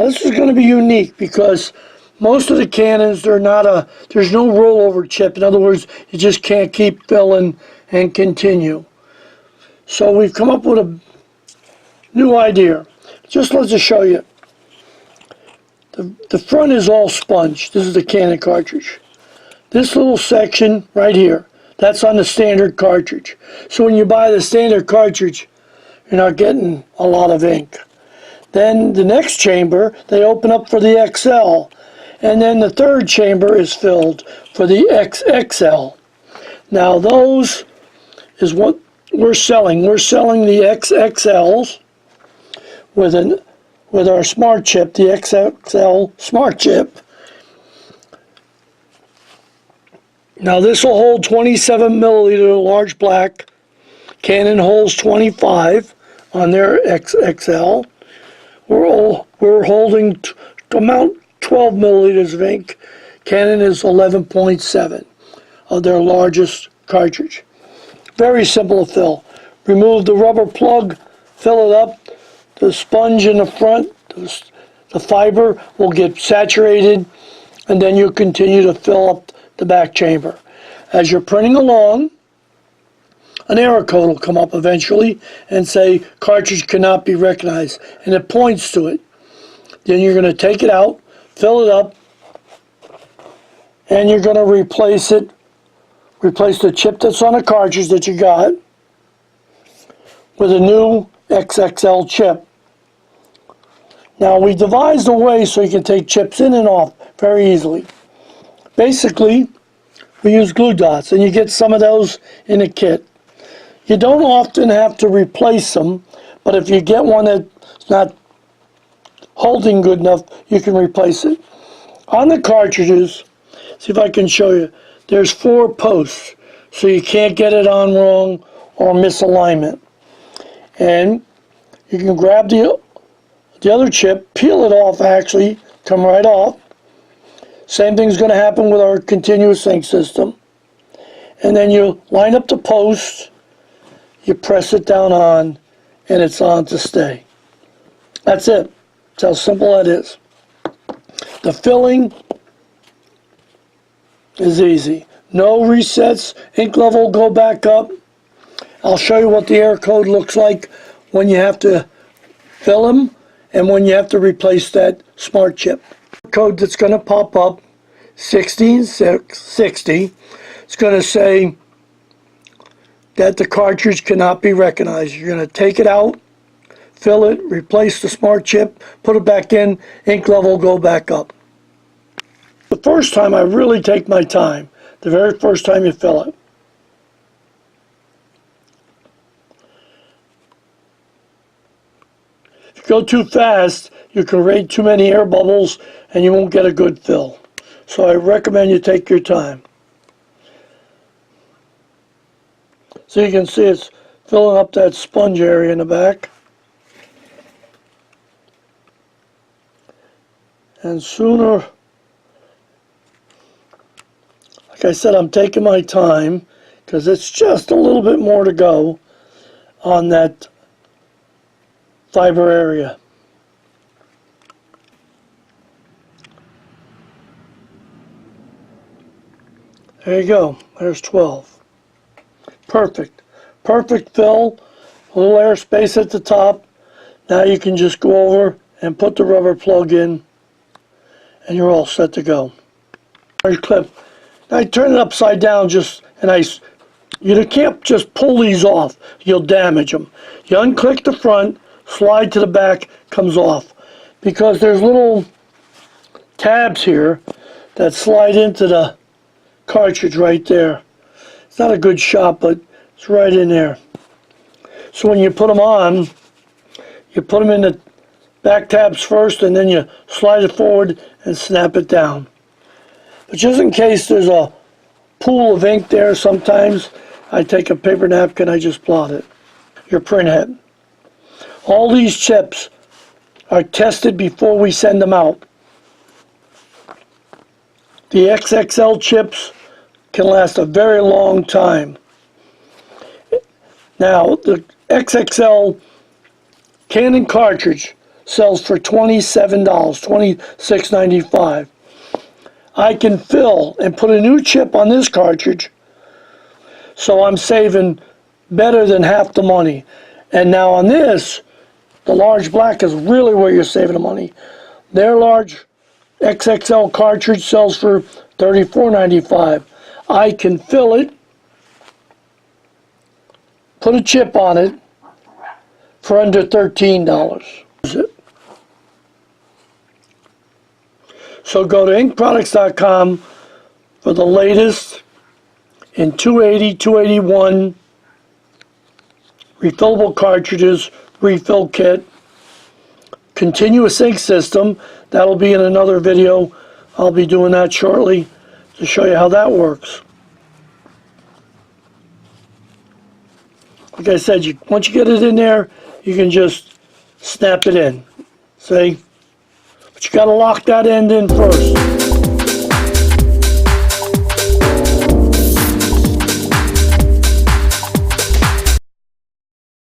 this is going to be unique because most of the Canons, there's no rollover chip. In other words, you just can't keep filling and continue. So we've come up with a new idea. Just let's just show you. The front is all sponge. This is the Canon cartridge. This little section right here, that's on the standard cartridge. So when you buy the standard cartridge, you're not getting a lot of ink. Then the next chamber, they open up for the XL. And then the third chamber is filled for the XXL. Now those is what we're selling. We're selling the XXLs with our smart chip, the XXL smart chip. Now this will hold 27 milliliter large black. Canon holds 25 on their XXL. We're holding amount 12 milliliters of ink. Canon is 11.7 of their largest cartridge. Very simple to fill. Remove the rubber plug, fill it up. The sponge in the front, the fiber will get saturated, and then you continue to fill up the back chamber. As you're printing along, an error code will come up eventually and say cartridge cannot be recognized, and it points to it. Then you're going to take it out, fill it up, and you're going to replace it. Replace the chip that's on the cartridge that you got with a new XXL chip. Now we devised a way so you can take chips in and off very easily. Basically, we use glue dots, and you get some of those in a kit. You don't often have to replace them, but if you get one that's not holding good enough, you can replace it. On the cartridges, see if I can show you, there's 4 posts, so you can't get it on wrong or misalignment. And you can grab the other chip, peel it off actually, come right off. Same thing's going to happen with our continuous ink system. And then you line up the post, you press it down on, and it's on to stay. That's it. That's how simple that is. The filling is easy. No resets, ink level will go back up. I'll show you what the error code looks like when you have to fill them and when you have to replace that smart chip. The code that's going to pop up, 16660, it's going to say that the cartridge cannot be recognized. You're going to take it out, fill it, replace the smart chip, put it back in, ink level will go back up. The first time I really take my time, the very first time you fill it. If you go too fast, you can create too many air bubbles and you won't get a good fill. So I recommend you take your time. So you can see it's filling up that sponge area in the back. And sooner, like I said, I'm taking my time because it's just a little bit more to go on that fiber area. There you go. There's 12. Perfect. Perfect fill. A little air space at the top. Now you can just go over and put the rubber plug in and you're all set to go. Clip. Now I turn it upside down you can't just pull these off. You'll damage them. You unclick the front, slide to the back, comes off. Because there's little tabs here that slide into the cartridge right there. It's not a good shot, but it's right in there. So when you put them on, you put them in the back tabs first and then you slide it forward and snap it down. But just in case there's a pool of ink there, sometimes I take a paper napkin, I just blot it. Your print head. All these chips are tested before we send them out. The XXL chips can last a very long time. Now, the XXL Canon cartridge, sells for $27, $26.95. I can fill and put a new chip on this cartridge, so I'm saving better than half the money. And now on this, the large black is really where you're saving the money. Their large XXL cartridge sells for $34.95. I can fill it, put a chip on it for under $13. So go to inkproducts.com for the latest in 280, 281 refillable cartridges, refill kit, continuous ink system. That'll be in another video. I'll be doing that shortly to show you how that works. Like I said, once you get it in there, you can just snap it in. See? But you got to lock that end in first.